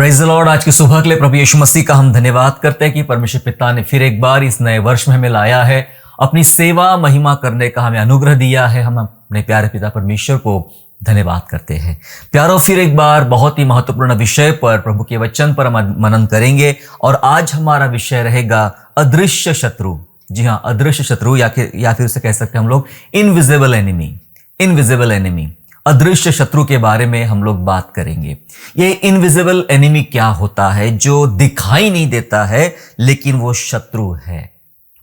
Praise the Lord. आज की सुबह के लिए प्रभु यीशु मसीह का हम धन्यवाद करते हैं कि परमेश्वर पिता ने फिर एक बार इस नए वर्ष में हमें लाया है, अपनी सेवा महिमा करने का हमें अनुग्रह दिया है। हम अपने प्यारे पिता परमेश्वर को धन्यवाद करते हैं। प्यारो, फिर एक बार बहुत ही महत्वपूर्ण विषय पर, प्रभु के वचन पर हम मनन करेंगे और आज हमारा विषय रहेगा अदृश्य शत्रु। जी हाँ, अदृश्य शत्रु या फिर उसे कह सकते हैं हम लोग इनविजिबल एनिमी। इनविजिबल एनिमी, अदृश्य शत्रु के बारे में हम लोग बात करेंगे। ये इनविजिबल एनिमी क्या होता है जो दिखाई नहीं देता है लेकिन वो शत्रु है,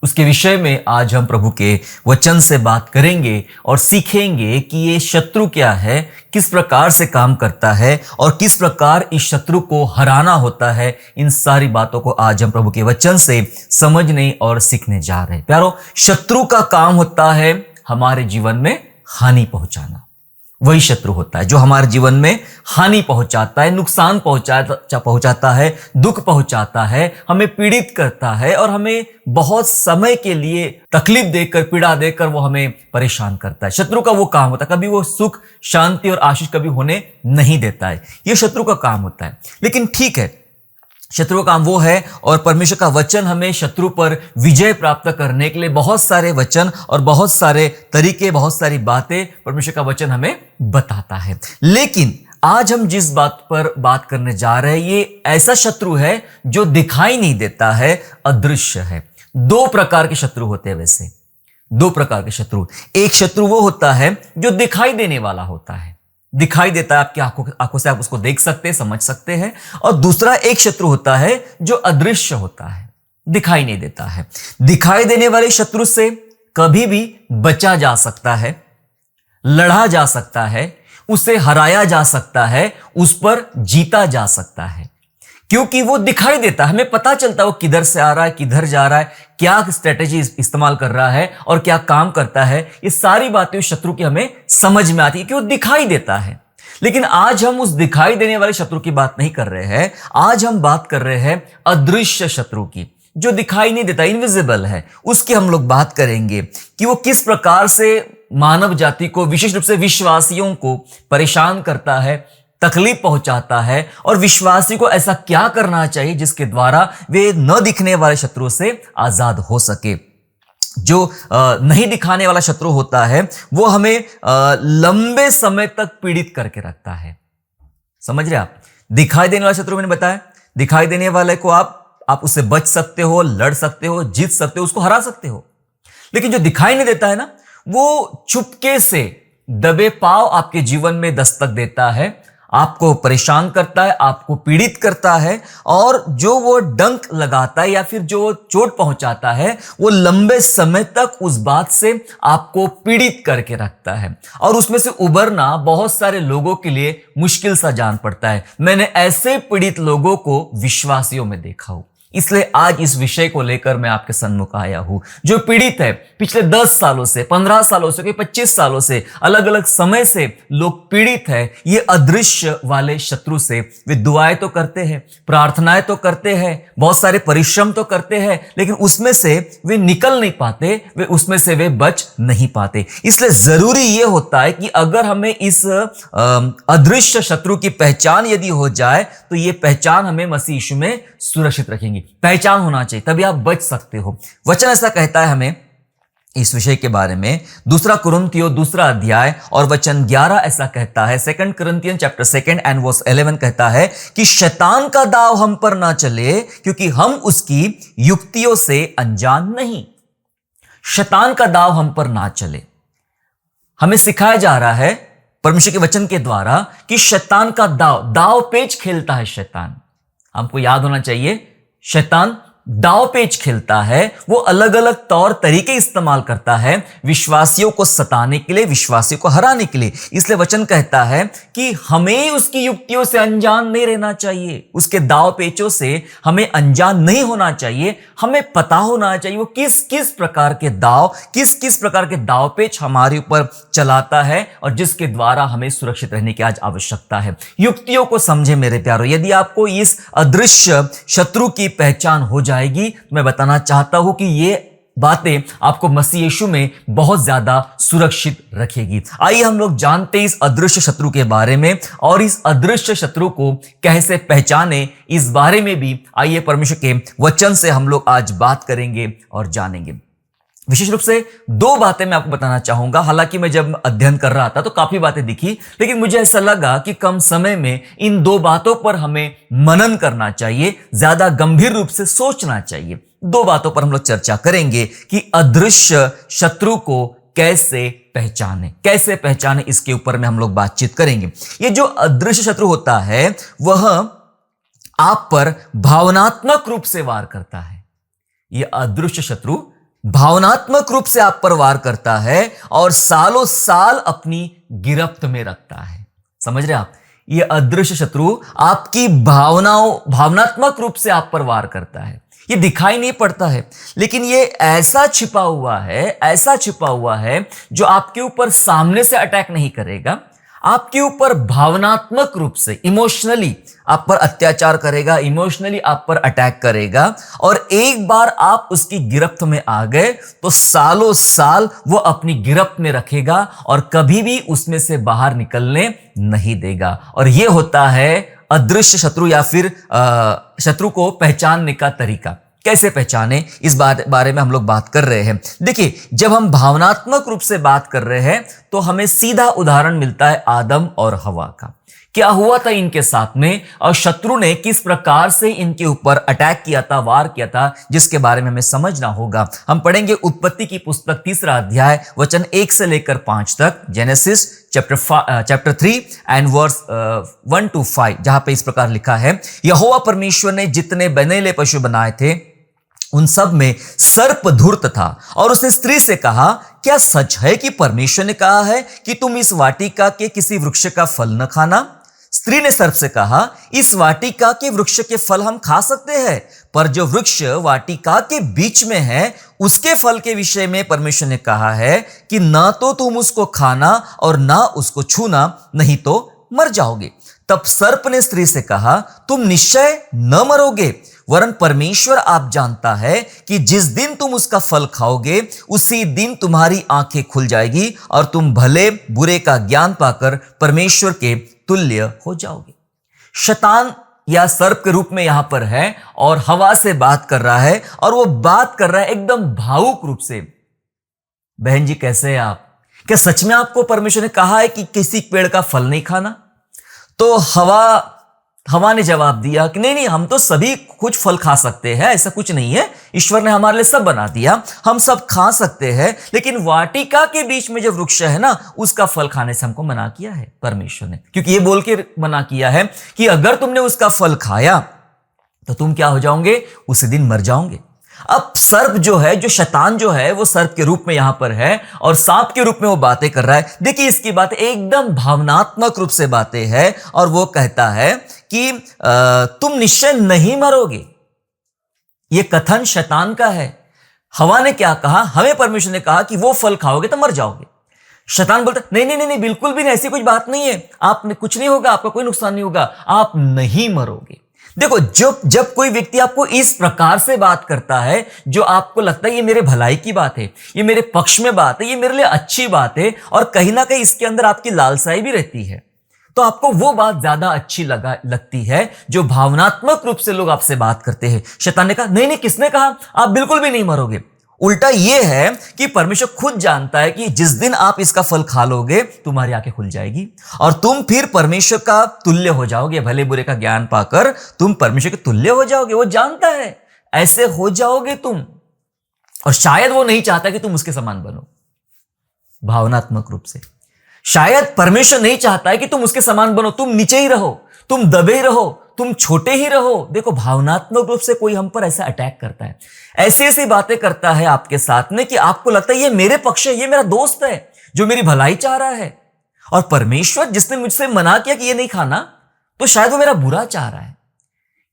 उसके विषय में आज हम प्रभु के वचन से बात करेंगे और सीखेंगे कि ये शत्रु क्या है, किस प्रकार से काम करता है और किस प्रकार इस शत्रु को हराना होता है। इन सारी बातों को आज हम प्रभु के वचन से समझने और सीखने जा रहे हैं। प्यारो, शत्रु का काम होता है हमारे जीवन में हानि पहुंचाना। वही शत्रु होता है जो हमारे जीवन में हानि पहुंचाता है, नुकसान पहुंचाता है, दुख पहुंचाता है, हमें पीड़ित करता है और हमें बहुत समय के लिए तकलीफ देकर, पीड़ा देकर वो हमें परेशान करता है। शत्रु का वो काम होता है, कभी वो सुख, शांति और आशीष कभी होने नहीं देता है। ये शत्रु का काम होता है। लेकिन ठीक है, शत्रु का काम वो है और परमेश्वर का वचन हमें शत्रु पर विजय प्राप्त करने के लिए बहुत सारे वचन और बहुत सारे तरीके, बहुत सारी बातें परमेश्वर का वचन हमें बताता है। लेकिन आज हम जिस बात पर बात करने जा रहे हैं, ये ऐसा शत्रु है जो दिखाई नहीं देता है, अदृश्य है। दो प्रकार के शत्रु होते हैं। वैसे दो प्रकार के शत्रु, एक शत्रु वो होता है जो दिखाई देने वाला होता है, दिखाई देता है, आपकी आंखों से आप उसको देख सकते हैं, समझ सकते हैं। और दूसरा एक शत्रु होता है जो अदृश्य होता है, दिखाई नहीं देता है। दिखाई देने वाले शत्रु से कभी भी बचा जा सकता है, लड़ा जा सकता है, उसे हराया जा सकता है, उस पर जीता जा सकता है, क्योंकि वो दिखाई देता है। हमें पता चलता है वो किधर से आ रहा है, किधर जा रहा है, क्या स्ट्रेटेजी इस्तेमाल कर रहा है और क्या काम करता है। ये सारी बातें उस शत्रु की हमें समझ में आती है कि वो दिखाई देता है। लेकिन आज हम उस दिखाई देने वाले शत्रु की बात नहीं कर रहे हैं। आज हम बात कर रहे हैं अदृश्य शत्रु की, जो दिखाई नहीं देता, इनविजिबल है। उसकी हम लोग बात करेंगे कि वो किस प्रकार से मानव जाति को, विशेष रूप से विश्वासियों को परेशान करता है, तकलीफ पहुंचाता है और विश्वासी को ऐसा क्या करना चाहिए जिसके द्वारा वे न दिखने वाले शत्रु से आजाद हो सके। जो नहीं दिखाने वाला शत्रु होता है वो हमें लंबे समय तक पीड़ित करके रखता है। समझ रहे आप? दिखाई देने वाला शत्रु मैंने बताया, दिखाई देने वाले को आप उससे बच सकते हो, लड़ सकते हो, जीत सकते हो, उसको हरा सकते हो। लेकिन जो दिखाई नहीं देता है ना, वो चुपके से दबे पांव आपके जीवन में दस्तक देता है, आपको परेशान करता है, आपको पीड़ित करता है और जो वो डंक लगाता है या फिर जो चोट पहुंचाता है वो लंबे समय तक उस बात से आपको पीड़ित करके रखता है और उसमें से उबरना बहुत सारे लोगों के लिए मुश्किल सा जान पड़ता है। मैंने ऐसे पीड़ित लोगों को विश्वासियों में देखा हूं, इसलिए आज इस विषय को लेकर मैं आपके सन्मुख आया हूं। जो पीड़ित है, पिछले 10 सालों से, 15 सालों से, 25 सालों से, अलग अलग समय से लोग पीड़ित है ये अदृश्य वाले शत्रु से। वे दुआएं तो करते हैं, प्रार्थनाएं तो करते हैं, बहुत सारे परिश्रम तो करते हैं, लेकिन उसमें से वे निकल नहीं पाते, उसमें से वे बच नहीं पाते। इसलिए जरूरी ये होता है कि अगर हमें इस अदृश्य शत्रु की पहचान यदि हो जाए तो ये पहचान हमें मसीह यीशु में सुरक्षित रखेंगी। पहचान होना चाहिए, तभी आप बच सकते हो। वचन ऐसा कहता है हमें इस विषय के बारे में, 2 कुरिन्थियों 2 अध्याय और वचन 11 ऐसा कहता है। 2 कुरिन्थियन चैप्टर 2 एंड वर्स 11 कहता है कि शैतान का दाव हम पर ना चले क्योंकि हम उसकी युक्तियों से अनजान नहीं। शैतान का दाव हम पर ना चले। हमें सिखाया जा रहा है परमेश्वर के वचन के द्वारा कि शैतान का दाव पेच खेलता है। शैतान, हमको याद होना चाहिए, शैतान दाव पेच खेलता है। वो अलग अलग तौर तरीके इस्तेमाल करता है विश्वासियों को सताने के लिए, विश्वासियों को हराने के लिए। इसलिए वचन कहता है कि हमें उसकी युक्तियों से अनजान नहीं रहना चाहिए, उसके दाव पेचों से हमें अनजान नहीं होना चाहिए। हमें पता होना चाहिए वो किस किस प्रकार के दाव, किस किस प्रकार के दाव पेच हमारे ऊपर चलाता है और जिसके द्वारा हमें सुरक्षित रहने की आज आवश्यकता है। युक्तियों को समझे मेरे प्यारो। यदि आपको इस अदृश्य शत्रु की पहचान हो जाएगी तो मैं बताना चाहता हूं कि ये बातें आपको मसीह यीशु में बहुत ज्यादा सुरक्षित रखेगी। आइए हम लोग जानते हैं इस अदृश्य शत्रु के बारे में, और इस अदृश्य शत्रु को कैसे पहचाने इस बारे में भी आइए परमेश्वर के वचन से हम लोग आज बात करेंगे और जानेंगे। विशेष रूप से दो बातें मैं आपको बताना चाहूंगा। हालांकि मैं जब अध्ययन कर रहा था तो काफी बातें दिखी, लेकिन मुझे ऐसा लगा कि कम समय में इन दो बातों पर हमें मनन करना चाहिए, ज्यादा गंभीर रूप से सोचना चाहिए। दो बातों पर हम लोग चर्चा करेंगे कि अदृश्य शत्रु को कैसे पहचाने, इसके ऊपर में हम लोग बातचीत करेंगे। ये जो अदृश्य शत्रु होता है वह आप पर भावनात्मक रूप से वार करता है। यह अदृश्य शत्रु भावनात्मक रूप से आप पर वार करता है और सालों साल अपनी गिरफ्त में रखता है। समझ रहे आप? यह अदृश्य शत्रु आपकी भावनात्मक रूप से आप पर वार करता है। ये दिखाई नहीं पड़ता है, लेकिन ये ऐसा छिपा हुआ है जो आपके ऊपर सामने से अटैक नहीं करेगा, आपके ऊपर भावनात्मक रूप से इमोशनली आप पर अत्याचार करेगा, इमोशनली आप पर अटैक करेगा। और एक बार आप उसकी गिरफ्त में आ गए तो सालों साल वो अपनी गिरफ्त में रखेगा और कभी भी उसमें से बाहर निकलने नहीं देगा। और ये होता है अदृश्य शत्रु या फिर शत्रु को पहचानने का तरीका। कैसे पहचाने, इस बारे में हम लोग बात कर रहे हैं। देखिए, जब हम भावनात्मक रूप से बात कर रहे हैं तो हमें सीधा उदाहरण मिलता है आदम और हवा का। क्या हुआ था इनके साथ में और शत्रु ने किस प्रकार से इनके ऊपर अटैक किया था, वार किया था, जिसके बारे में हमें समझना होगा। हम पढ़ेंगे उत्पत्ति की पुस्तक 3 अध्याय वचन 1 से लेकर 5 तक, Genesis chapter 3 and verse 1 to 5, जहां पे इस प्रकार लिखा है, यहोवा परमेश्वर ने जितने बनेले पशु बनाए थे उन सब में सर्प धूर्त था, और उसने स्त्री से कहा, क्या सच है कि परमेश्वर ने कहा है कि तुम इस वाटिका के किसी वृक्ष का फल न खाना? स्त्री ने सर्प से कहा, इस वाटिका के वृक्ष के फल हम खा सकते हैं, पर जो वृक्ष वाटिका के बीच में है उसके फल के विषय में परमेश्वर ने कहा है कि ना तो तुम उसको खाना और ना उसको छूना, नहीं तो मर जाओगे। तब सर्प ने स्त्री से कहा, तुम निश्चय न मरोगे, वरन परमेश्वर आप जानता है कि जिस दिन तुम उसका फल खाओगे उसी दिन तुम्हारी आंखें खुल जाएगी और तुम भले बुरे का ज्ञान पाकर परमेश्वर के तुल्य हो जाओगे। शैतान या सर्प के रूप में यहां पर है और हवा से बात कर रहा है, और वो बात कर रहा है एकदम भावुक रूप से। बहन जी, कैसे हैं आप? क्या सच में आपको परमेश्वर ने कहा है कि किसी पेड़ का फल नहीं खाना? तो हवा ने जवाब दिया कि नहीं, हम तो सभी कुछ फल खा सकते हैं, ऐसा कुछ नहीं है, ईश्वर ने हमारे लिए सब बना दिया, हम सब खा सकते हैं, लेकिन वाटिका के बीच में जो वृक्ष है ना, उसका फल खाने से हमको मना किया है परमेश्वर ने। क्योंकि ये बोल के मना किया है कि अगर तुमने उसका फल खाया तो तुम क्या हो जाओगे, उसी दिन मर जाओगे। अब सर्प जो है, जो शैतान जो है, वो सर्प के रूप में यहां पर है और सांप के रूप में वो बातें कर रहा है। देखिए, इसकी बात एकदम भावनात्मक रूप से बातें है, और वो कहता है कि तुम निश्चय नहीं मरोगे। ये कथन शैतान का है। हवा ने क्या कहा? हमें परमेश्वर ने कहा कि वो फल खाओगे तो मर जाओगे। शैतान बोलता नहीं, बिल्कुल भी नहीं, ऐसी कुछ बात नहीं है, आपने कुछ नहीं होगा, आपका कोई नुकसान नहीं होगा, आप नहीं मरोगे। देखो, जब कोई व्यक्ति आपको इस प्रकार से बात करता है, जो आपको लगता है ये मेरे भलाई की बात है, ये मेरे पक्ष में बात है, ये मेरे लिए अच्छी बात है, और कहीं ना कहीं इसके अंदर आपकी लालसाई भी रहती है, तो आपको वो बात ज्यादा अच्छी लगती है जो भावनात्मक रूप से लोग आपसे बात करते हैं। शैतान ने कहा नहीं, किसने कहा? आप बिल्कुल भी नहीं मरोगे। उल्टा ये है कि परमेश्वर खुद जानता है कि जिस दिन आप इसका फल खा लोगे तुम्हारी आंखें खुल जाएगी और तुम फिर परमेश्वर का तुल्य हो जाओगे, भले बुरे का ज्ञान पाकर तुम परमेश्वर के तुल्य हो जाओगे। वो जानता है ऐसे हो जाओगे तुम, और शायद वो नहीं चाहता कि तुम उसके समान बनो। भावनात्मक रूप से शायद परमेश्वर नहीं चाहता है कि तुम उसके समान बनो, तुम नीचे ही रहो, तुम दबे ही रहो, तुम छोटे ही रहो। देखो, भावनात्मक रूप से कोई हम पर ऐसा अटैक करता है, ऐसी ऐसी बातें करता है आपके साथ में कि आपको लगता है ये मेरे पक्ष है, ये मेरा दोस्त है जो मेरी भलाई चाह रहा है, और परमेश्वर जिसने मुझसे मना किया कि ये नहीं खाना, तो शायद वो मेरा बुरा चाह रहा है।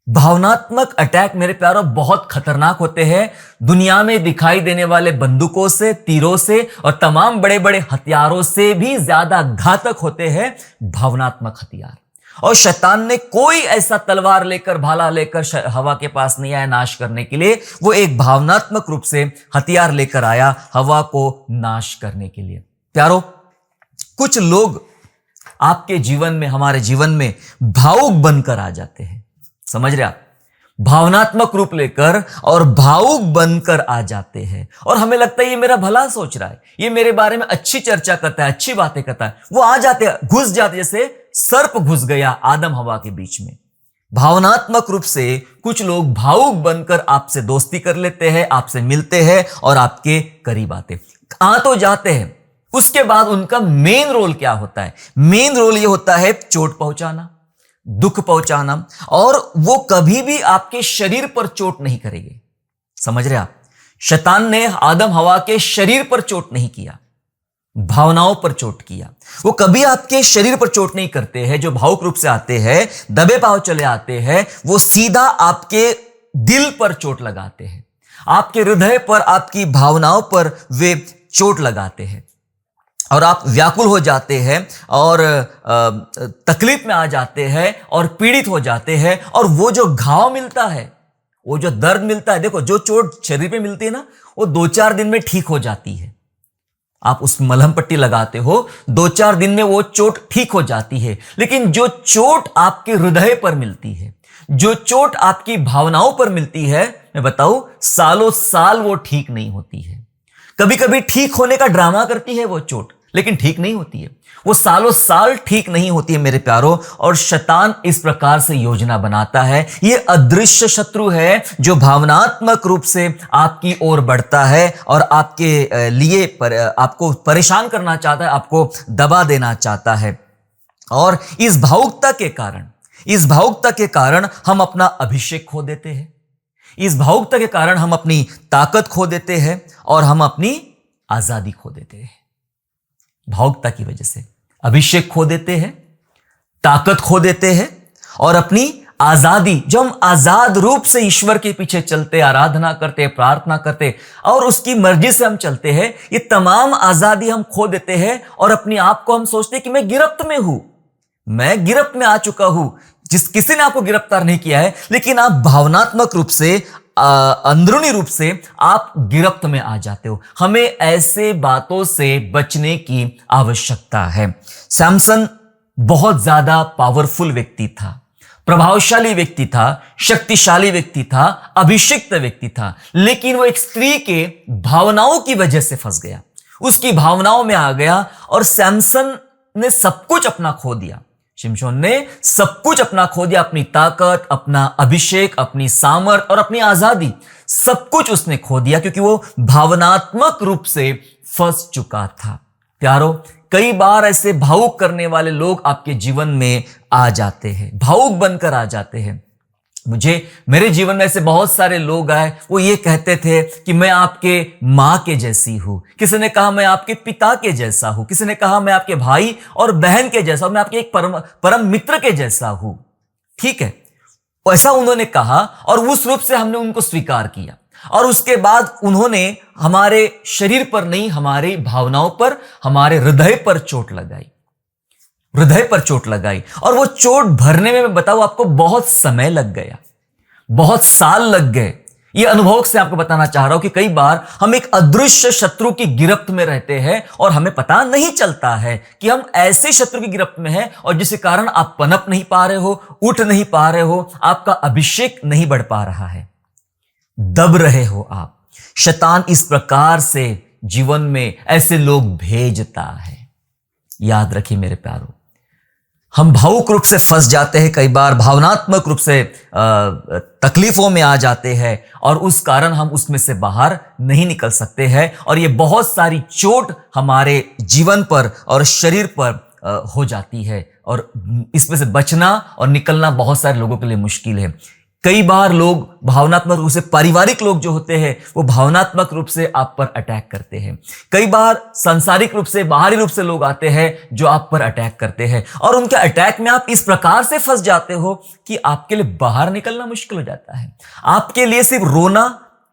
भावनात्मक अटैक मेरे प्यारों बहुत खतरनाक होते हैं। दुनिया में दिखाई देने वाले बंदूकों से, तीरों से और तमाम बड़े बड़े हथियारों से भी ज्यादा घातक होते हैं भावनात्मक हथियार। और शैतान ने कोई ऐसा तलवार लेकर भाला लेकर हवा के पास नहीं आया नाश करने के लिए। वो एक भावनात्मक रूप से हथियार लेकर आया हवा को नाश करने के लिए। प्यारो, कुछ लोग आपके जीवन में, हमारे जीवन में भावुक बनकर आ जाते हैं। समझ रहे आप? भावनात्मक रूप लेकर और भावुक बनकर आ जाते हैं और हमें लगता है ये मेरा भला सोच रहा है, ये मेरे बारे में अच्छी चर्चा करता है, अच्छी बातें करता है। वो आ जाते हैं, घुस जाते, जैसे सर्प घुस गया आदम हवा के बीच में। भावनात्मक रूप से कुछ लोग भावुक बनकर आपसे दोस्ती कर लेते हैं, आपसे मिलते हैं और आपके करीब आते, आ तो जाते हैं। उसके बाद उनका मेन रोल क्या होता है? मेन रोल ये होता है चोट पहुंचाना, दुख पहुंचाना, और वो कभी भी आपके शरीर पर चोट नहीं करेंगे। समझ रहे आप? शैतान ने आदम हवा के शरीर पर चोट नहीं किया, भावनाओं पर चोट किया। वो कभी आपके शरीर पर चोट नहीं करते हैं। जो भावुक रूप से आते हैं, दबे पांव चले आते हैं, वो सीधा आपके दिल पर चोट लगाते हैं, आपके हृदय पर, आपकी भावनाओं पर वे चोट लगाते हैं और आप व्याकुल हो जाते हैं और तकलीफ में आ जाते हैं और पीड़ित हो जाते हैं। और वो जो घाव मिलता है, वो जो दर्द मिलता है, देखो जो चोट शरीर पे मिलती है ना, वो 2-4 दिन में ठीक हो जाती है। आप उस मलहम पट्टी लगाते हो, 2-4 दिन में वो चोट ठीक हो जाती है। लेकिन जो चोट आपके हृदय पर मिलती है, जो चोट आपकी भावनाओं पर मिलती है, मैं बताऊं, सालों साल वो ठीक नहीं होती है। कभी कभी ठीक होने का ड्रामा करती है वो चोट, लेकिन ठीक नहीं होती है। वो सालों साल ठीक नहीं होती है मेरे प्यारों। और शैतान इस प्रकार से योजना बनाता है। ये अदृश्य शत्रु है जो भावनात्मक रूप से आपकी ओर बढ़ता है और आपके लिए आपको परेशान करना चाहता है, आपको दबा देना चाहता है। और इस भावुकता के कारण हम अपना अभिषेक खो देते हैं। इस भावुकता के कारण हम अपनी ताकत खो देते हैं और हम अपनी आजादी खो देते हैं। भावुकता की वजह से अभिषेक खो देते हैं, ताकत खो देते हैं और अपनी आजादी, जो हम आजाद रूप से ईश्वर के पीछे चलते, आराधना करते, प्रार्थना करते और उसकी मर्जी से हम चलते हैं, ये तमाम आजादी हम खो देते हैं और अपने आप को हम सोचते हैं कि मैं गिरफ्त में हूं, मैं गिरफ्त में आ चुका हूं। किसी ने आपको गिरफ्तार नहीं किया है, लेकिन आप भावनात्मक रूप से, अंदरूनी रूप से आप गिरफ्त में आ जाते हो। हमें ऐसे बातों से बचने की आवश्यकता है। सैमसन बहुत ज्यादा पावरफुल व्यक्ति था, प्रभावशाली व्यक्ति था, शक्तिशाली व्यक्ति था, अभिषिक्त व्यक्ति था, लेकिन वो एक स्त्री के भावनाओं की वजह से फंस गया, उसकी भावनाओं में आ गया और सैमसन ने सब कुछ अपना खो दिया। शिमशोन ने सब कुछ अपना खो दिया, अपनी ताकत, अपना अभिषेक, अपनी सामर्थ और अपनी आजादी, सब कुछ उसने खो दिया क्योंकि वो भावनात्मक रूप से फंस चुका था। प्यारो, कई बार ऐसे भावुक करने वाले लोग आपके जीवन में आ जाते हैं, भावुक बनकर आ जाते हैं। मेरे जीवन में ऐसे बहुत सारे लोग आए, वो ये कहते थे कि मैं आपके माँ के जैसी हूं, किसी ने कहा मैं आपके पिता के जैसा हूं, किसी ने कहा मैं आपके भाई और बहन के जैसा हूं, मैं आपके एक परम मित्र के जैसा हूं। ठीक है, ऐसा उन्होंने कहा और उस रूप से हमने उनको स्वीकार किया और उसके बाद उन्होंने हमारे शरीर पर नहीं, हमारी भावनाओं पर, हमारे हृदय पर चोट लगाई, और वो चोट भरने में मैं बताऊं आपको बहुत समय लग गया, बहुत साल लग गए। ये अनुभव से आपको बताना चाह रहा हूं कि कई बार हम एक अदृश्य शत्रु की गिरफ्त में रहते हैं और हमें पता नहीं चलता है कि हम ऐसे शत्रु की गिरफ्त में हैं और जिसके कारण आप पनप नहीं पा रहे हो, उठ नहीं पा रहे हो, आपका अभिषेक नहीं बढ़ पा रहा है, दब रहे हो आप। शैतान इस प्रकार से जीवन में ऐसे लोग भेजता है। याद रखिए मेरे प्यारों, हम भावुक रूप से फंस जाते हैं, कई बार भावनात्मक रूप से तकलीफों में आ जाते हैं और उस कारण हम उसमें से बाहर नहीं निकल सकते हैं और ये बहुत सारी चोट हमारे जीवन पर और शरीर पर हो जाती है और इसमें से बचना और निकलना बहुत सारे लोगों के लिए मुश्किल है। कई बार लोग भावनात्मक रूप से, पारिवारिक लोग जो होते हैं वो भावनात्मक रूप से आप पर अटैक करते हैं। कई बार सांसारिक रूप से, बाहरी रूप से लोग आते हैं जो आप पर अटैक करते हैं और उनके अटैक में आप इस प्रकार से फंस जाते हो कि आपके लिए बाहर निकलना मुश्किल हो जाता है। आपके लिए सिर्फ रोना,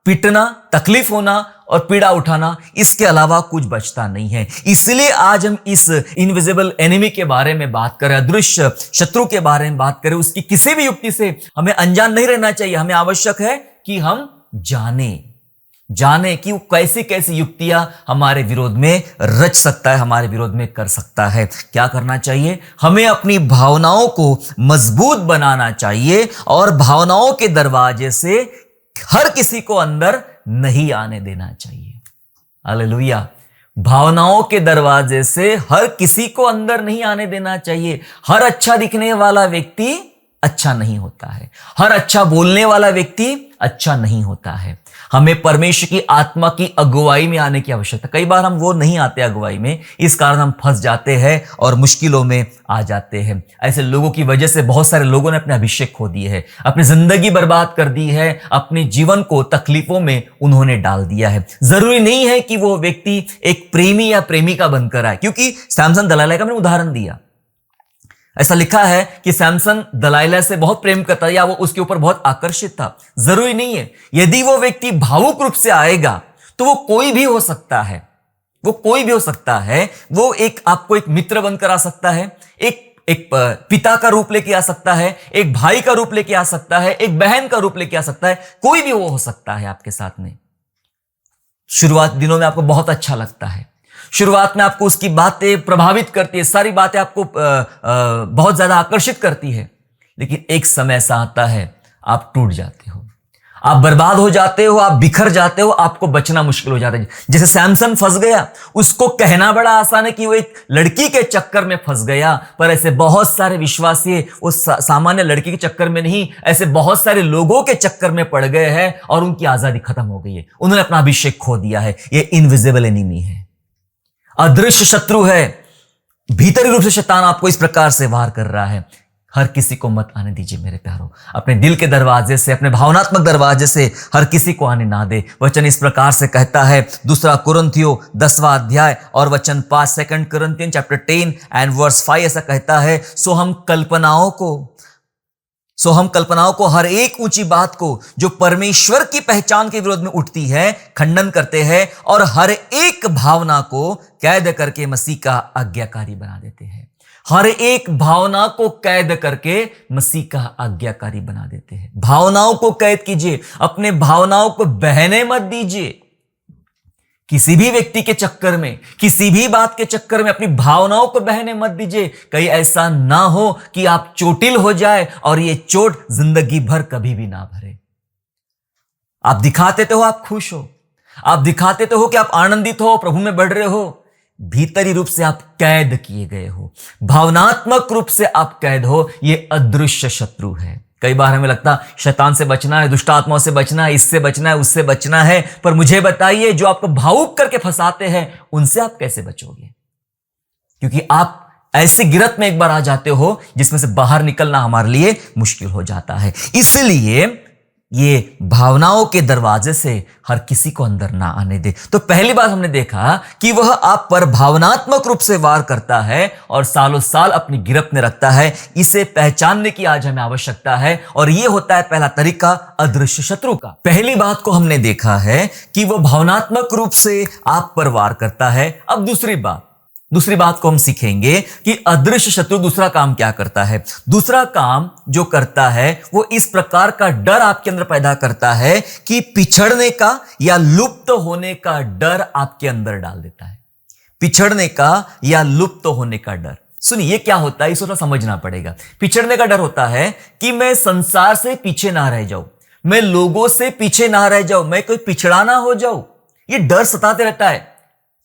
पीटना, तकलीफ होना और पीड़ा उठाना, इसके अलावा कुछ बचता नहीं है। इसलिए आज हम इस इनविजिबल एनिमी के बारे में बात करें, अदृश्य शत्रु के बारे में बात करें। उसकी किसी भी युक्ति से हमें अनजान नहीं रहना चाहिए। हमें आवश्यक है कि हम जाने कि वो कैसी कैसी युक्तियां हमारे विरोध में रच सकता है, हमारे विरोध में कर सकता है। क्या करना चाहिए? हमें अपनी भावनाओं को मजबूत बनाना चाहिए और भावनाओं के दरवाजे से हर किसी को अंदर नहीं आने देना चाहिए। हालेलुया। भावनाओं के दरवाजे से हर किसी को अंदर नहीं आने देना चाहिए। हर अच्छा दिखने वाला व्यक्ति अच्छा नहीं होता है। हर अच्छा बोलने वाला व्यक्ति अच्छा नहीं होता है। हमें परमेश्वर की आत्मा की अगुवाई में आने की आवश्यकता। कई बार हम वो नहीं आते अगुवाई में, इस कारण हम फंस जाते हैं और मुश्किलों में आ जाते हैं। ऐसे लोगों की वजह से बहुत सारे लोगों ने अपने अभिषेक खो दिए है, अपनी जिंदगी बर्बाद कर दी है, अपने जीवन को तकलीफों में उन्होंने डाल दिया है। जरूरी नहीं है कि वो व्यक्ति एक प्रेमी या प्रेमिका बनकर आए, क्योंकि सैमसन दलाइला का मैंने उदाहरण दिया। ऐसा लिखा है कि सैमसन दलाइला से बहुत प्रेम करता या वो उसके ऊपर बहुत आकर्षित था। जरूरी नहीं है। यदि वो व्यक्ति भावुक रूप से आएगा तो वो कोई भी हो सकता है। वो कोई भी हो सकता है। वो आपको एक मित्र बनकर आ सकता है, एक पिता का रूप लेके आ सकता है, एक भाई का रूप लेके आ सकता है, एक बहन का रूप लेके आ सकता है। कोई भी वो हो सकता है आपके साथ में। शुरुआत दिनों में आपको बहुत अच्छा लगता है, शुरुआत में आपको उसकी बातें प्रभावित करती है, सारी बातें आपको बहुत ज्यादा आकर्षित करती है। लेकिन एक समय ऐसा आता है आप टूट जाते हो, आप बर्बाद हो जाते हो, आप बिखर जाते हो, आपको बचना मुश्किल हो जाता है। जैसे सैमसन फंस गया, उसको कहना बड़ा आसान है कि वो एक लड़की के चक्कर में फंस गया, पर ऐसे बहुत सारे विश्वासी उस सामान्य लड़की के चक्कर में नहीं, ऐसे बहुत सारे लोगों के चक्कर में पड़ गए हैं और उनकी आजादी खत्म हो गई है। उन्होंने अपना अभिषेक खो दिया है। ये इनविजिबल एनिमी है, अदृश्य शत्रु है। भीतरी रूप से शैतान आपको इस प्रकार से वार कर रहा है। हर किसी को मत आने दीजिए मेरे प्यारों। अपने दिल के दरवाजे से, अपने भावनात्मक दरवाजे से हर किसी को आने ना दे। वचन इस प्रकार से कहता है, 2 कुरिन्थियों 10वां अध्याय और वचन 5, 2 कुरिन्थियन चैप्टर 10 एंड वर्स 5 ऐसा कहता है, सो हम कल्पनाओं को हर एक ऊंची बात को जो परमेश्वर की पहचान के विरोध में उठती है खंडन करते हैं और हर एक भावना को कैद करके मसीह का आज्ञाकारी बना देते हैं। हर एक भावना को कैद करके मसीह का आज्ञाकारी बना देते हैं। भावनाओं को कैद कीजिए, अपने भावनाओं को बहने मत दीजिए। किसी भी व्यक्ति के चक्कर में, किसी भी बात के चक्कर में अपनी भावनाओं को बहने मत दीजिए। कहीं ऐसा ना हो कि आप चोटिल हो जाए और ये चोट जिंदगी भर कभी भी ना भरे। आप दिखाते तो हो आप खुश हो, आप दिखाते तो हो कि आप आनंदित हो, प्रभु में बढ़ रहे हो, भीतरी रूप से आप कैद किए गए हो, भावनात्मक रूप से आप कैद हो। ये अदृश्य शत्रु है। कई बार हमें लगता है शैतान से बचना है, दुष्ट आत्माओं से बचना है, इससे बचना है, उससे बचना है, पर मुझे बताइए जो आपको भावुक करके फंसाते हैं उनसे आप कैसे बचोगे? क्योंकि आप ऐसे गिरफ्त में एक बार आ जाते हो जिसमें से बाहर निकलना हमारे लिए मुश्किल हो जाता है। इसलिए ये भावनाओं के दरवाजे से हर किसी को अंदर ना आने दे। तो पहली बात हमने देखा कि वह आप पर भावनात्मक रूप से वार करता है और सालों साल अपनी गिरफ्त में रखता है। इसे पहचानने की आज हमें आवश्यकता है और यह होता है पहला तरीका अदृश्य शत्रु का। पहली बात को हमने देखा है कि वह भावनात्मक रूप से आप पर वार करता है। अब दूसरी बात को हम सीखेंगे कि अदृश्य शत्रु दूसरा काम क्या करता है। दूसरा काम जो करता है वो इस प्रकार का डर आपके अंदर पैदा करता है कि पिछड़ने का या लुप्त होने का डर आपके अंदर डाल देता है। पिछड़ने का या लुप्त होने का डर। सुनिए ये क्या होता है, इसको थोड़ा समझना पड़ेगा। पिछड़ने का डर होता है कि मैं संसार से पीछे ना रह जाऊं, मैं लोगों से पीछे ना रह जाऊं, मैं कोई पिछड़ा ना हो जाऊं। ये डर सताते रहता है।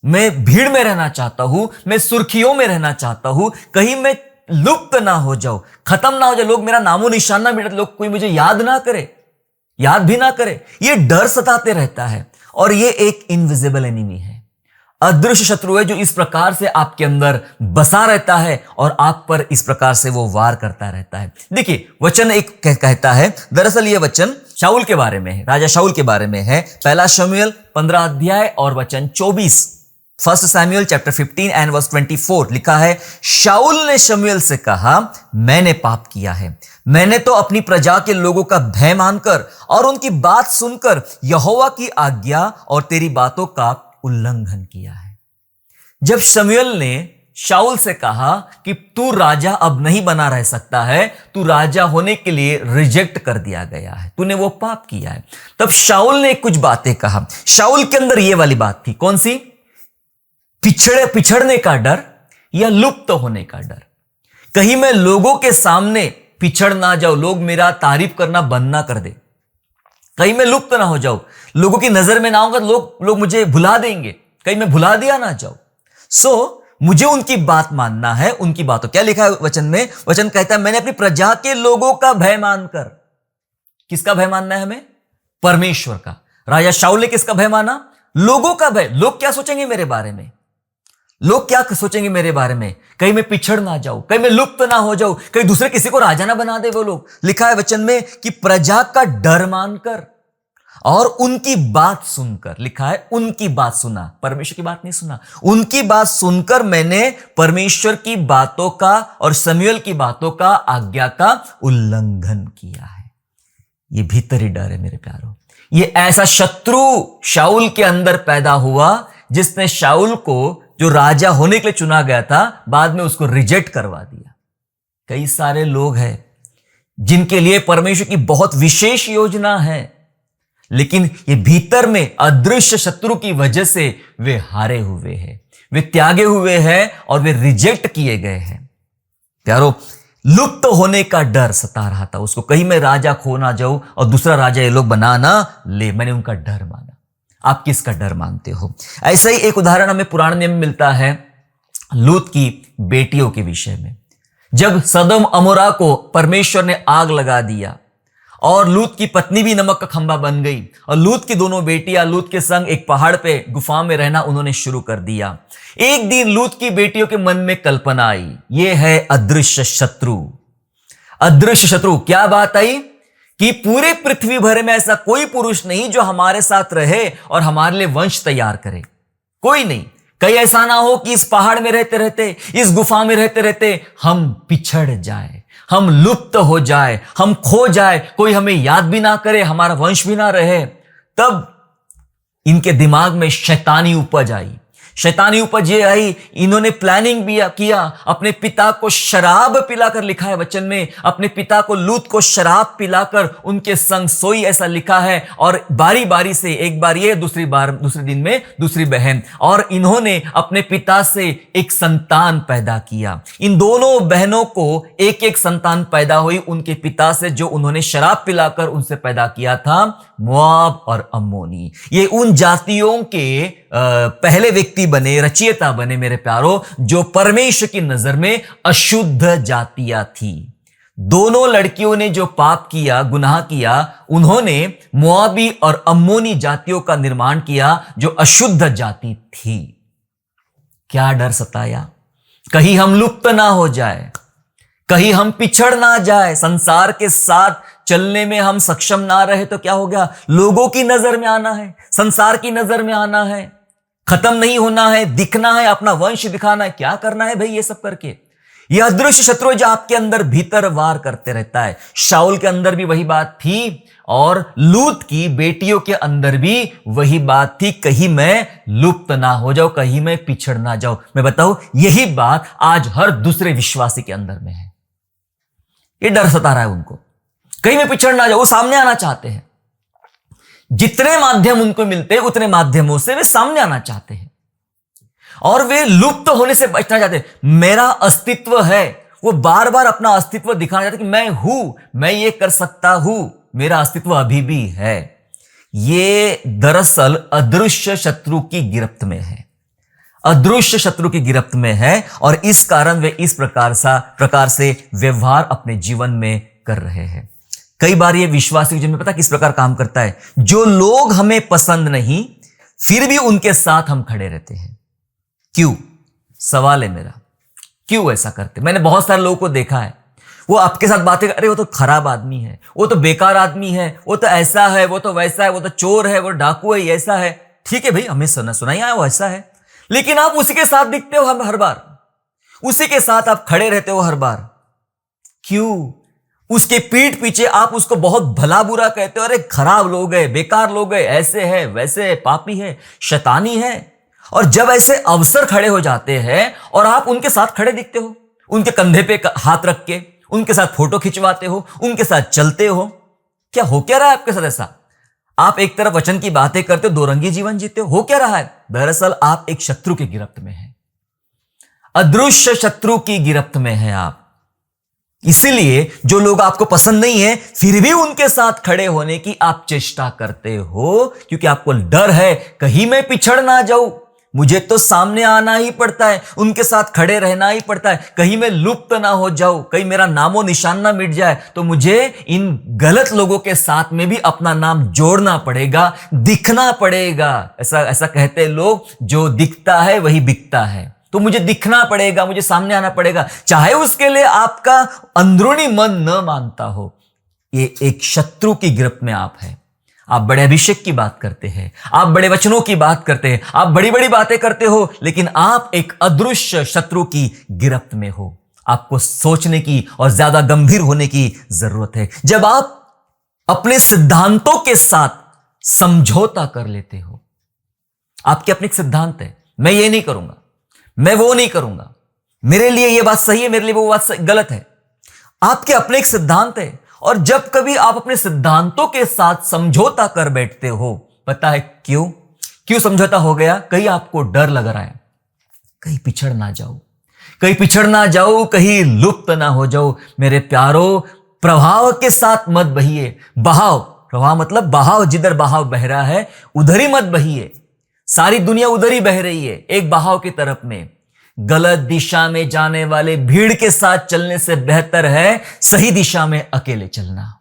मैं भीड़ में रहना चाहता हूं, मैं सुर्खियों में रहना चाहता हूं, कहीं मैं लुप्त ना हो जाऊं, खत्म ना हो जाए, लोग मेरा नामो निशान ना मिटे, लोग कोई मुझे याद भी ना करे। ये डर सताते रहता है और ये एक इनविजिबल एनिमी है, अदृश्य शत्रु है जो इस प्रकार से आपके अंदर बसा रहता है और आप पर इस प्रकार से वो वार करता रहता है। देखिए वचन एक कहता है, दरअसल ये वचन शाऊल के बारे में है, राजा शाऊल के बारे में है। 1 शमूएल 15 अध्याय और वचन 24। First Samuel chapter 15 and verse 24 लिखा है, शाऊल ने शमूएल से कहा, मैंने पाप किया है। मैंने तो अपनी प्रजा के लोगों का भय मानकर और उनकी बात सुनकर यहोवा की आज्ञा और तेरी बातों का उल्लंघन किया है। जब शमूएल ने शाऊल से कहा कि तू राजा अब नहीं बना रह सकता है, तू राजा होने के लिए रिजेक्ट कर दिया गया है, तूने वो पाप किया है, तब शाऊल ने कुछ बातें कहा। शाऊल के अंदर ये वाली बात थी, कौन सी? पिछड़ने का डर या लुप्त होने का डर। कहीं मैं लोगों के सामने पिछड़ ना जाऊं, लोग मेरा तारीफ करना बंद ना कर दे, कहीं मैं लुप्त ना हो जाऊं, लोगों की नजर में ना आऊंगा, लोग मुझे भुला देंगे, कहीं मैं भुला दिया ना जाऊं। मुझे उनकी बात मानना है, उनकी बातों। क्या लिखा है वचन में? वचन कहता है, मैंने अपनी प्रजा के लोगों का भय मानकर। किसका भय मानना है हमें? परमेश्वर का। राजा शाऊल ने किसका भय माना? लोगों का भय। लोग क्या सोचेंगे मेरे बारे में? लोग क्या सोचेंगे मेरे बारे में? कहीं मैं पिछड़ ना जाऊं, कहीं मैं लुप्त ना हो जाऊं, कहीं दूसरे किसी को राजा ना बना दे वो लोग। लिखा है वचन में कि प्रजा का डर मानकर और उनकी बात सुनकर। लिखा है उनकी बात सुना, परमेश्वर की बात नहीं सुना। उनकी बात सुनकर मैंने परमेश्वर की बातों का और शमूएल की बातों का, आज्ञा का उल्लंघन किया है। ये भीतरी डर है मेरे प्यारों। ये ऐसा शत्रु शाऊल के अंदर पैदा हुआ जिसने शाऊल को, जो राजा होने के लिए चुना गया था, बाद में उसको रिजेक्ट करवा दिया। कई सारे लोग हैं जिनके लिए परमेश्वर की बहुत विशेष योजना है, लेकिन ये भीतर में अदृश्य शत्रु की वजह से वे हारे हुए हैं, वे त्यागे हुए हैं और वे रिजेक्ट किए गए हैं। प्यारो, लुप्त होने का डर सता रहा था उसको, कहीं मैं राजा खो ना जाऊं और दूसरा राजा ये लोग बना ना ले। मैंने उनका डर माना। आप किसका डर मानते हो? ऐसा ही एक उदाहरण हमें पुराने नियम में मिलता है लूत की बेटियों के विषय में। जब सदोम अमोरा को परमेश्वर ने आग लगा दिया और लूत की पत्नी भी नमक का खंबा बन गई और लूत की दोनों बेटियां लूत के संग एक पहाड़ पे गुफा में रहना उन्होंने शुरू कर दिया। एक दिन लूत की बेटियों के मन में कल्पना आई, ये है अदृश्य शत्रु। अदृश्य शत्रु, क्या बात आई कि पूरे पृथ्वी भर में ऐसा कोई पुरुष नहीं जो हमारे साथ रहे और हमारे लिए वंश तैयार करे। कोई नहीं। कहीं ऐसा ना हो कि इस पहाड़ में रहते रहते, इस गुफा में रहते रहते हम पिछड़ जाए, हम लुप्त हो जाए, हम खो जाए, कोई हमें याद भी ना करे, हमारा वंश भी ना रहे। तब इनके दिमाग में शैतानी उपज आई। शैतानी उपज ये आई, इन्होंने प्लानिंग भी किया, अपने पिता को शराब पिलाकर। लिखा है वचन में, अपने पिता को लूत को शराब पिलाकर उनके संग सोई, ऐसा लिखा है। और बारी बारी से, एक बार ये, दूसरी बार, दूसरे दिन में दूसरी बहन, और इन्होंने अपने पिता से एक संतान पैदा किया। इन दोनों बहनों को एक एक संतान पैदा हुई उनके पिता से, जो उन्होंने शराब पिलाकर उनसे पैदा किया था, मोआब और अम्मोनी। ये उन जातियों के पहले व्यक्ति बने, रचयिता बने मेरे प्यारो, जो परमेश्वर की नजर में अशुद्ध जातियां थी। दोनों लड़कियों ने जो पाप किया, गुनाह किया, उन्होंने मोआबी और अम्मोनी जातियों का निर्माण किया, जो अशुद्ध जाति थी। क्या डर सताया? कहीं हम लुप्त ना हो जाए, कहीं हम पिछड़ ना जाए, संसार के साथ चलने में हम सक्षम ना रहे तो क्या हो गया? लोगों की नजर में आना है, संसार की नजर में आना है, खत्म नहीं होना है, दिखना है, अपना वंश दिखाना है। क्या करना है भाई ये सब करके? यह अदृश्य शत्रु जो आपके अंदर भीतर वार करते रहता है। शाऊल के अंदर भी वही बात थी और लूत की बेटियों के अंदर भी वही बात थी, कहीं मैं लुप्त ना हो जाऊं, कहीं मैं पिछड़ ना जाऊं। मैं बताऊं, यही बात आज हर दूसरे विश्वासी के अंदर में है। ये डर सता रहा है उनको, कहीं मैं पिछड़ ना जाऊं। वो सामने आना चाहते हैं, जितने माध्यम उनको मिलते हैं उतने माध्यमों से वे सामने आना चाहते हैं और वे लुप्त होने से बचना चाहते हैं। मेरा अस्तित्व है, वो बार बार अपना अस्तित्व दिखाना चाहते कि मैं हूं, मैं ये कर सकता हूं, मेरा अस्तित्व अभी भी है। ये दरअसल अदृश्य शत्रु की गिरफ्त में है, अदृश्य शत्रु की गिरफ्त में है और इस कारण वे इस प्रकार से व्यवहार अपने जीवन में कर रहे हैं। कई बार ये विश्वासी जिनमें पता किस प्रकार काम करता है, जो लोग हमें पसंद नहीं फिर भी उनके साथ हम खड़े रहते हैं। क्यों? सवाल है मेरा, क्यों ऐसा करते? मैंने बहुत सारे लोगों को देखा है, वो आपके साथ बातें, अरे वो तो खराब आदमी है, वो तो बेकार आदमी है, वो तो ऐसा है, वो तो वैसा है, वो तो चोर है, वो डाकू है, ऐसा है। ठीक है भाई, हमें सुना ही आया वो ऐसा है, लेकिन आप उसी के साथ दिखते हो हर बार, उसी के साथ आप खड़े रहते हो हर बार। क्यों? उसके पीठ पीछे आप उसको बहुत भला बुरा कहते हो, अरे खराब लोग है, बेकार लोग है, ऐसे है, वैसे है, पापी है, शैतानी है। और जब ऐसे अवसर खड़े हो जाते हैं और आप उनके साथ खड़े दिखते हो, उनके कंधे पे हाथ रख के उनके साथ फोटो खिंचवाते हो, उनके साथ चलते हो, क्या हो क्या रहा है आपके साथ? ऐसा आप एक तरफ वचन की बातें करते हो, दो रंगी जीवन जीते हो क्या रहा है? दरअसल आप एक शत्रु की गिरफ्त में हैं, अदृश्य शत्रु की गिरफ्त में हैं आप। इसीलिए जो लोग आपको पसंद नहीं है फिर भी उनके साथ खड़े होने की आप चेष्टा करते हो, क्योंकि आपको डर है कहीं मैं पिछड़ ना जाऊं, मुझे तो सामने आना ही पड़ता है, उनके साथ खड़े रहना ही पड़ता है, कहीं मैं लुप्त ना हो जाऊं, कहीं मेरा नामो निशान ना मिट जाए, तो मुझे इन गलत लोगों के साथ में भी अपना नाम जोड़ना पड़ेगा, दिखना पड़ेगा। ऐसा कहते हैं लोग, जो दिखता है वही बिकता है। तो मुझे दिखना पड़ेगा, मुझे सामने आना पड़ेगा, चाहे उसके लिए आपका अंदरूनी मन न मानता हो। ये एक शत्रु की गिरफ्त में आप है। आप बड़े अभिषेक की बात करते हैं, आप बड़े वचनों की बात करते हैं, आप बड़ी बड़ी बातें करते हो, लेकिन आप एक अदृश्य शत्रु की गिरफ्त में हो। आपको सोचने की और ज्यादा गंभीर होने की जरूरत है। जब आप अपने सिद्धांतों के साथ समझौता कर लेते हो, आपके अपने सिद्धांत है, मैं ये नहीं करूंगा, मैं वो नहीं करूंगा, मेरे लिए ये बात सही है, मेरे लिए वो बात गलत है, आपके अपने एक सिद्धांत है। और जब कभी आप अपने सिद्धांतों के साथ समझौता कर बैठते हो, पता है क्यों समझौता हो गया? कहीं आपको डर लग रहा है, कहीं पिछड़ ना जाओ, कहीं पिछड़ ना जाओ, कहीं लुप्त ना हो जाओ। मेरे प्यारो, प्रभाव के साथ मत बहिए। प्रभाव मतलब बहाव, जिधर बहाव बह रहा है उधर ही मत बहिए। सारी दुनिया उधर ही बह रही है, एक बहाव की तरफ में। गलत दिशा में जाने वाले भीड़ के साथ चलने से बेहतर है सही दिशा में अकेले चलना।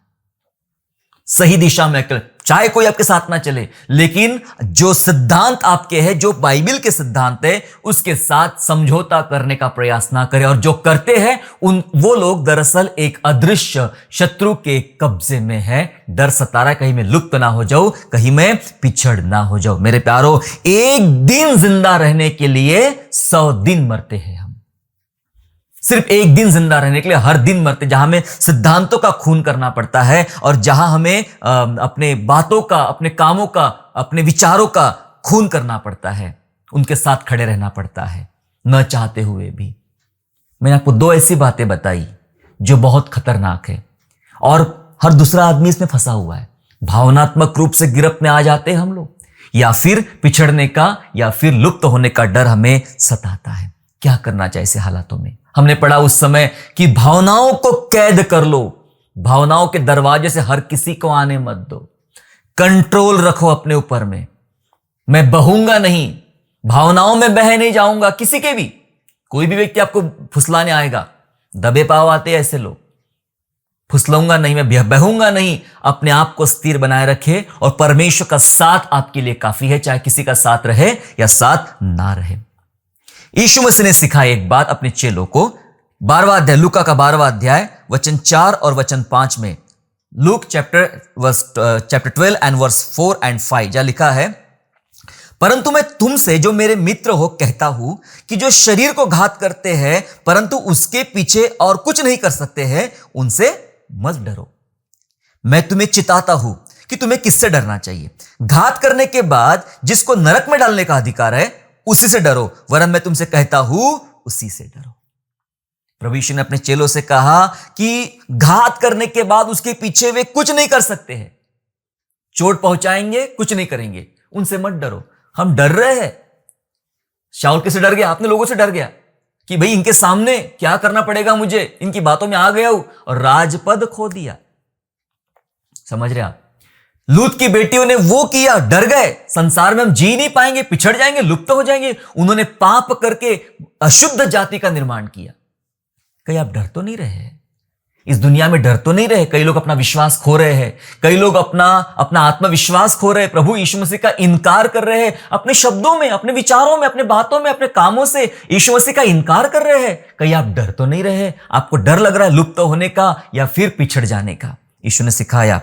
सही दिशा में अकेले, चाहे कोई आपके साथ ना चले, लेकिन जो सिद्धांत आपके हैं, जो बाइबल के सिद्धांत है, उसके साथ समझौता करने का प्रयास ना करें। और जो करते हैं वो लोग दरअसल एक अदृश्य शत्रु के कब्जे में है। डर सता रहा है, कहीं मैं लुप्त ना हो जाऊं, कहीं मैं पिछड़ ना हो जाऊं। मेरे प्यारो, एक दिन जिंदा रहने के लिए 100 दिन मरते हैं हम। सिर्फ एक दिन जिंदा रहने के लिए हर दिन मरते, जहां हमें सिद्धांतों का खून करना पड़ता है और जहां हमें अपने बातों का, अपने कामों का, अपने विचारों का खून करना पड़ता है, उनके साथ खड़े रहना पड़ता है न चाहते हुए भी। मैंने आपको 2 ऐसी बातें बताई जो बहुत खतरनाक है और हर दूसरा आदमी इसमें फंसा हुआ है। भावनात्मक रूप से गिरफ्त में आ जाते हैं हम लोग, या फिर पिछड़ने का या फिर लुप्त होने का डर हमें सताता है। क्या करना चाहिए ऐसे हालातों में? हमने पढ़ा उस समय कि भावनाओं को कैद कर लो, भावनाओं के दरवाजे से हर किसी को आने मत दो, कंट्रोल रखो अपने ऊपर में। मैं बहूंगा नहीं, भावनाओं में बह नहीं जाऊंगा किसी के भी। कोई भी व्यक्ति आपको फुसलाने आएगा, दबे पाव आते हैं ऐसे लोग, फुसलाऊंगा नहीं, मैं बहूंगा नहीं। अपने आप को स्थिर बनाए रखे और परमेश्वर का साथ आपके लिए काफी है, चाहे किसी का साथ रहे या साथ ना रहे। यीशु मसीह ने सिखाया एक बात अपने चेलों को, 12वां अध्याय, लूका का 12वां अध्याय वचन 4 और वचन 5 में। Luke chapter 12 and verse 4 and 5 जहां लिखा है, परंतु मैं तुमसे जो मेरे मित्र हो कहता हूं कि जो शरीर को घात करते हैं परंतु उसके पीछे और कुछ नहीं कर सकते हैं, उनसे मत डरो। मैं तुम्हें चिताता हूं कि तुम्हें किससे डरना चाहिए। घात करने के बाद जिसको नरक में डालने का अधिकार है उसी से डरो, वरन मैं तुमसे कहता हूं उसी से डरो। प्रभु यीशु ने अपने चेलों से कहा कि घात करने के बाद उसके पीछे वे कुछ नहीं कर सकते हैं, चोट पहुंचाएंगे, कुछ नहीं करेंगे, उनसे मत डरो। हम डर रहे हैं। शाऊल किससे डर गया? अपने लोगों से डर गया कि भाई इनके सामने क्या करना पड़ेगा मुझे, इनकी बातों में आ गया हूं और राजपद खो दिया। समझ रहे आप? लूत की बेटियों ने वो किया, डर गए, संसार में हम जी नहीं पाएंगे, पिछड़ जाएंगे, लुप्त हो जाएंगे। उन्होंने पाप करके अशुद्ध जाति का निर्माण किया। कहीं आप डर तो नहीं रहे? इस दुनिया में डर तो नहीं रहे? कई लोग अपना विश्वास खो रहे हैं, कई लोग अपना आत्मविश्वास खो रहे हैं, प्रभु यीशु मसीह का इनकार कर रहे हैं, अपने शब्दों में, अपने विचारों में, अपने बातों में, अपने कामों से यीशु मसीह का इनकार कर रहे हैं। कहीं आप डर तो नहीं रहे? आपको डर लग रहा है लुप्त होने का या फिर पिछड़ जाने का? यीशु ने सिखाया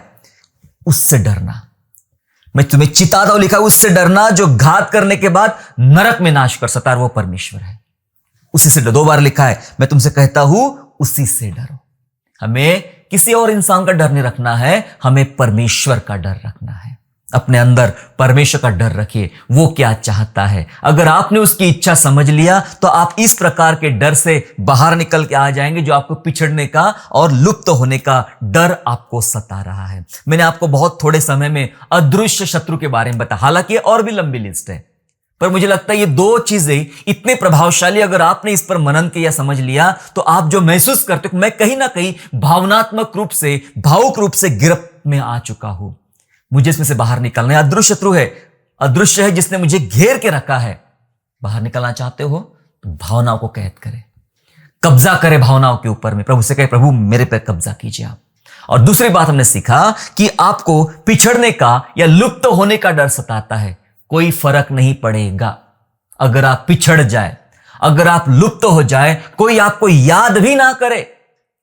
उससे डरना। मैं तुम्हें चिताता हूं, लिखा उससे डरना जो घात करने के बाद नरक में नाश कर सकता है, वो परमेश्वर है। उसी से 2 बार लिखा है, मैं तुमसे कहता हूं उसी से डरो। हमें किसी और इंसान का डर नहीं रखना है, हमें परमेश्वर का डर रखना है। अपने अंदर परमेश्वर का डर रखिए, वो क्या चाहता है। अगर आपने उसकी इच्छा समझ लिया तो आप इस प्रकार के डर से बाहर निकल के आ जाएंगे जो आपको पिछड़ने का और लुप्त होने का डर आपको सता रहा है। मैंने आपको बहुत थोड़े समय में अदृश्य शत्रु के बारे में बताया, हालांकि और भी लंबी लिस्ट है, पर मुझे लगता है ये 2 चीजें इतने प्रभावशाली, अगर आपने इस पर मनन किया, समझ लिया, तो आप जो महसूस करते हो, मैं कहीं ना कहीं भावनात्मक रूप से, भावुक रूप से गिरफ्त में आ चुका हूं, मुझे इसमें से बाहर निकलना है। अदृश्य शत्रु है, अदृश्य है जिसने मुझे घेर के रखा है। बाहर निकलना चाहते हो तो भावनाओं को कैद करें, कब्जा करें भावनाओं के ऊपर में। प्रभु से कहे, प्रभु मेरे पर कब्जा कीजिए आप। और दूसरी बात हमने सीखा कि आपको पिछड़ने का या लुप्त होने का डर सताता है। कोई फर्क नहीं पड़ेगा अगर आप पिछड़ जाए, अगर आप लुप्त हो जाए, कोई आपको याद भी ना करे,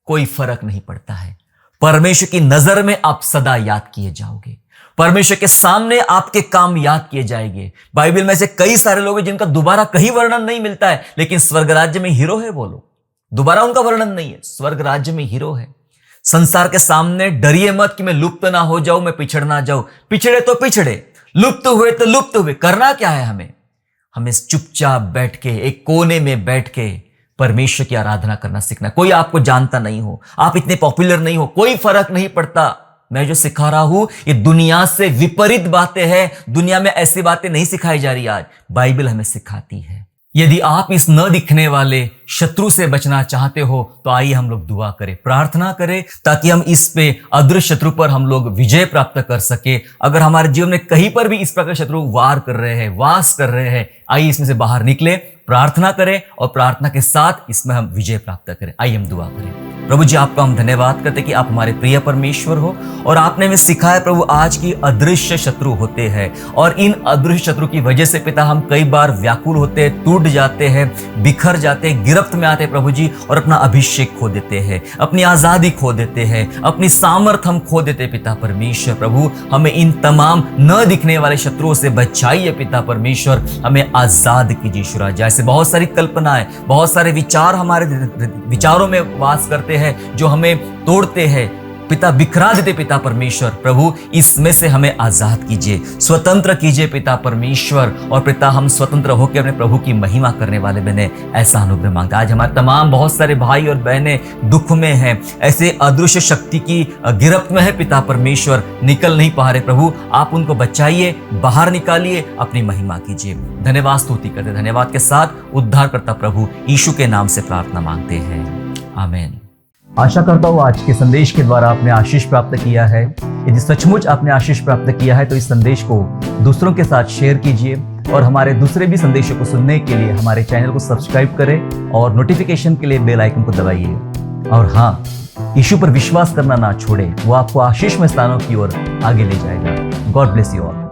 कोई फर्क नहीं पड़ता है। परमेश्वर की नजर में आप सदा याद किए जाओगे, परमेश्वर के सामने आपके काम याद किए जाएंगे। बाइबल में से कई सारे लोग हैं जिनका दोबारा कहीं वर्णन नहीं मिलता है, लेकिन स्वर्ग राज्य में हीरो है वो लोग। दोबारा उनका वर्णन नहीं है, स्वर्ग राज्य में हीरो है। संसार के सामने डरिए मत कि मैं लुप्त ना हो जाऊं, मैं पिछड़ ना जाऊं। पिछड़े तो पिछड़े, लुप्त हुए तो लुप्त हुए, करना क्या है हमें चुपचाप बैठ के, एक कोने में बैठ के परमेश्वर की आराधना करना सीखना। कोई आपको जानता नहीं हो, आप इतने पॉपुलर नहीं हो, कोई फर्क नहीं पड़ता। मैं जो सिखा रहा हूं ये दुनिया से विपरीत बातें हैं। दुनिया में ऐसी बातें नहीं सिखाई जा रही, आज बाइबल हमें सिखाती है। यदि आप इस न दिखने वाले शत्रु से बचना चाहते हो तो आइए हम लोग दुआ करें, प्रार्थना करें, ताकि हम इस पे अदृश्य शत्रु पर हम लोग विजय प्राप्त कर सके। अगर हमारे जीवन में कहीं पर भी इस प्रकार शत्रु वार कर रहे हैं, वास कर रहे हैं, आइए इसमें से बाहर निकले, प्रार्थना करें और प्रार्थना के साथ इसमें हम विजय प्राप्त करें। आइए हम दुआ करें। प्रभु जी, आपका हम धन्यवाद करते कि आप हमारे प्रिय परमेश्वर हो और आपने हमें सिखाया प्रभु आज की अदृश्य शत्रु होते हैं, और इन अदृश्य शत्रु की वजह से पिता हम कई बार व्याकुल होते हैं, टूट जाते हैं, बिखर जाते हैं, गिरफ्त में आते हैं प्रभु जी, और अपना अभिषेक खो देते हैं, अपनी आजादी खो देते हैं, अपनी सामर्थ हम खो देते हैं। पिता परमेश्वर प्रभु हमें इन तमाम न दिखने वाले शत्रुओं से बचाइए। पिता परमेश्वर हमें आजाद कीजिए यीशु राजा। ऐसे बहुत सारी कल्पनाएं, बहुत सारे विचार हमारे विचारों में वास करते हैं जो हमें तोड़ते हैं पिता, बिखरा देते पिता परमेश्वर प्रभु, इसमें से हमें आजाद कीजिए, स्वतंत्र कीजिए पिता परमेश्वर। और पिता हम स्वतंत्र होकर अपने प्रभु की महिमा करने वाले बने, ऐसा अनुग्रह मांगता। आज हमारे तमाम बहुत सारे भाई और बहनें दुख में हैं, ऐसे अदृश्य शक्ति की गिरफ्त में है पिता परमेश्वर, निकल नहीं पा रहे प्रभु, आप उनको बचाइए, बाहर निकालिए, अपनी महिमा कीजिए। धन्यवाद स्तुति करते, धन्यवाद के साथ उद्धारकर्ता प्रभु यीशु के नाम से प्रार्थना मांगते हैं, आमीन। आशा करता हूँ आज के संदेश के द्वारा आपने आशीष प्राप्त किया है। यदि सचमुच आपने आशीष प्राप्त किया है तो इस संदेश को दूसरों के साथ शेयर कीजिए, और हमारे दूसरे भी संदेशों को सुनने के लिए हमारे चैनल को सब्सक्राइब करें और नोटिफिकेशन के लिए बेल आइकन को दबाइए। और हाँ, यीशु पर विश्वास करना ना छोड़ें, वो आपको आशीषमय स्थानों की ओर आगे ले जाएगा। God bless you all.